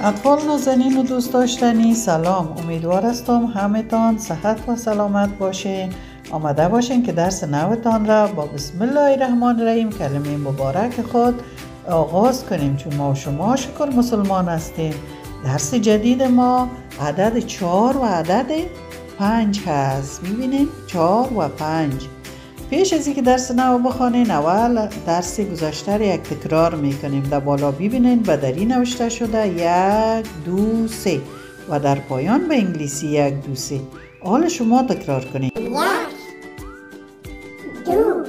اطفال نازنین و دوست داشتنی سلام. امیدوار هستم همه‌تان صحت و سلامت باشین. آماده باشین که درس نوتان را با بسم الله الرحمن الرحیم کلمه مبارک خود آغاز کنیم، چون ما و شما شکر مسلمان هستیم. درس جدید ما عدد 4 و عدد 5 هست. میبینین 4 و 5. پیش از اینکه درس نو بخوانین اول درس گذشته را یک تکرار میکنیم. در بالا ببینین بدری نوشته شده 1 2 3 و در پایان به انگلیسی 1 2 3. حال شما تکرار کنید. 1 2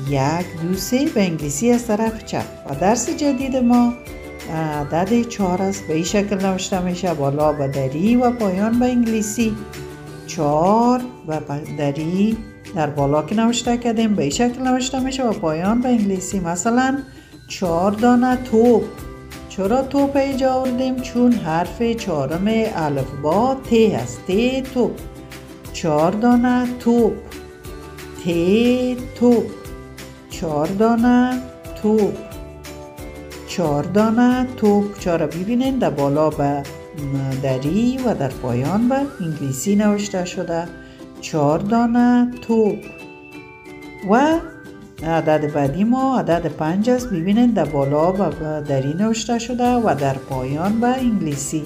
1 2 3 به انگلیسی از طرف چپ. و درس جدید ما عدد 4 است. به این شکل نوشته میشه، بالا به دری و پایان به انگلیسی 4 و دری در بالا که نوشته کردیم به این شکل نوشته میشه و پایان به انگلیسی. مثلا 4 دانه توپ. چرا توپ اینجا آوردیم؟ چون حرف چهارم الفبا ت است. ت توپ. 4 دانه توپ. ت توپ. 4 دانه توپ. 4 دانه توپ. 4 ببینین در بالا به دری و در پایان به انگلیسی نوشته شده 4 دانه توپ. و عدد بعدی ما عدد 5 است. ببینین در بالا به دری نوشته شده و در پایان به انگلیسی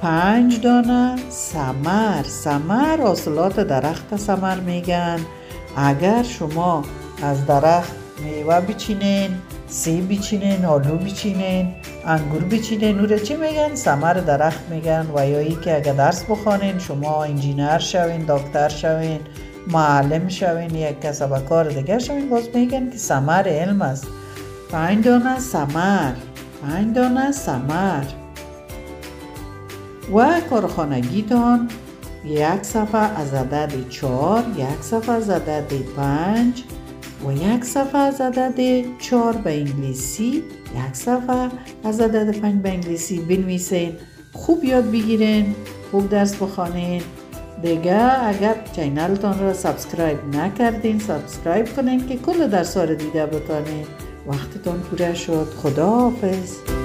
5 دانه ثمر. ثمر حاصلات درخت ثمر میگن. اگر شما از درخت میوه بچینین، سیب بچینین، آلو بچینین، انگور بچینین، او را چی میگن؟ ثمر درخت میگن. و یا ای که اگر درس بخوانین شما انجینر شوین، دکتر شوین، معلم شوین، یک کسب کار دیگر شوین، باز میگن که ثمر علم است. 5 دانه ثمر. 5 دانه ثمر. و کارخانگیتان یک صفحه از عدد 4، یک صفحه از عدد 5 و یک صفحه از عدد 4 به انگلیسی، یک صفحه از عدد 5 به انگلیسی بنویسین. خوب یاد بگیرین، خوب درس بخوانین. دیگه اگر چینلتان را سابسکرایب نکردین سابسکرایب کنین که کل درس ها را دیده بتانین. وقتتان پوره شد. خداحافظ.